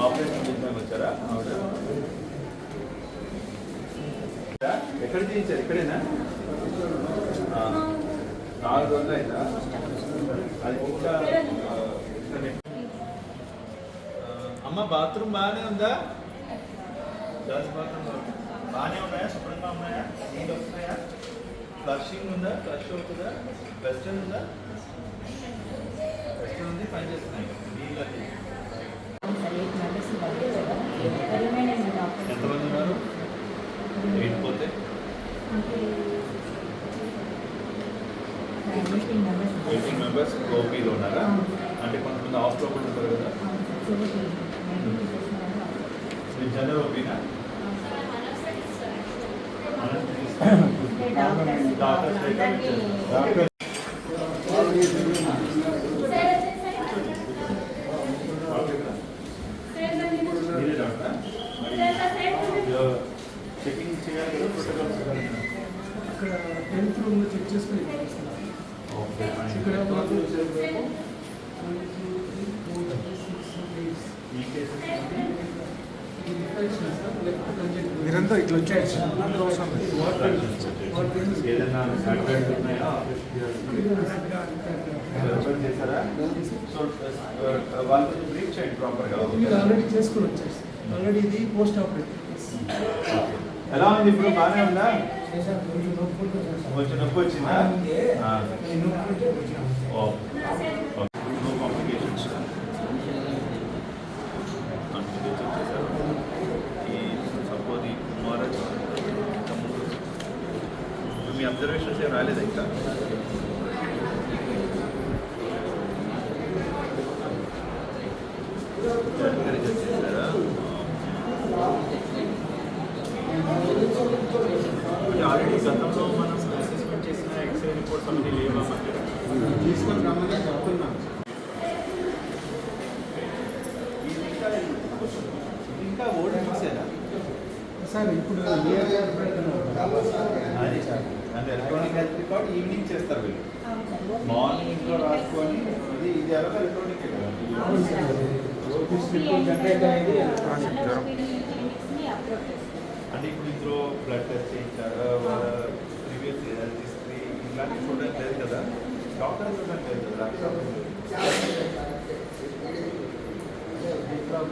operation చేసాము వచ్చారా ఎక్కడ చేయించారు ఇక్కడేనా 4 రోజులు అయిందా అది ఇంకా అమ్మ బాత్రూమ్ బాగానే ఉందా బాత్రూమ్ బాగానే ఉన్నాయా శుభ్రంగా ఉన్నాయా నీళ్ళు వస్తున్నాయా ఫ్లషింగ్ ఉందా ఫ్లష్ అవుతుందా వెస్టర్న్ ఉందా వెస్టర్న్ ఉంది పని చేస్తున్నాయి నీళ్ళు అది ఎంతమంది ఉన్నారు 8 పోతే 18 మెంబర్స్ ఓపీలో ఉన్నారా అంటే కొంతమంది హాస్టల్లో కూడా ఉంటారు కదా మీరు జనరల్ ఓపీనా డాక్టర్ చెకింగ్ చేయాలి అక్కడ 10th రూమ్ చెక్ చేసుకుని ఇక్కడ మీరంతా ఇట్లా వచ్చాయి ఏదైనా ఉన్నాయా చేశారా సో వాళ్ళు బ్రీఫ్ చేయండి ప్రాపర్గా ఆల్రెడీ చేసుకుని వచ్చేసి ఆల్రెడీ ఇది పోస్ట్ ఆపరేటివ్ ఎలా ఉంది ఇప్పుడు బాగానే ఉందా కొంచెం నొప్పి వచ్చిందా కాంప్లికేషన్స్ ఈ సపోజ్ ఈ కుమారజ్ మీ అబ్జర్వేషన్స్ ఏం రాలేదా ఇంకా చేశారా ఆల్రెడీ గతంలో మనం అసెస్మెంట్ చేసిన ఎక్స్రే రిపోర్ట్స్ అన్నీ లేవా తీసుకొని రమ్మని చెప్తున్నాను ఇంకా ఓల్డ్ చూసేదా సార్ ఇప్పుడు అంటే ఎలక్ట్రానిక్ హెల్త్ రికార్డ్ ఈవినింగ్ చేస్తారు వీళ్ళు మార్నింగ్లో రాసుకొని ఇది ఎలా ఎలక్ట్రానిక్ కదా అంటే ఇప్పుడు ఇందులో బ్లడ్ టెస్ట్ చేయించారా వాళ్ళ ప్రీవియస్ హెల్త్ హిస్టరీ ఇలాంటి చూడడానికి లేదు కదా డాక్టర్ చూడడానికి లేదు కదా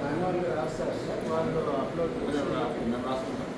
మాన్యువల్గా రాస్తారు వాళ్ళు అప్లోడ్ రాసుకుంటాం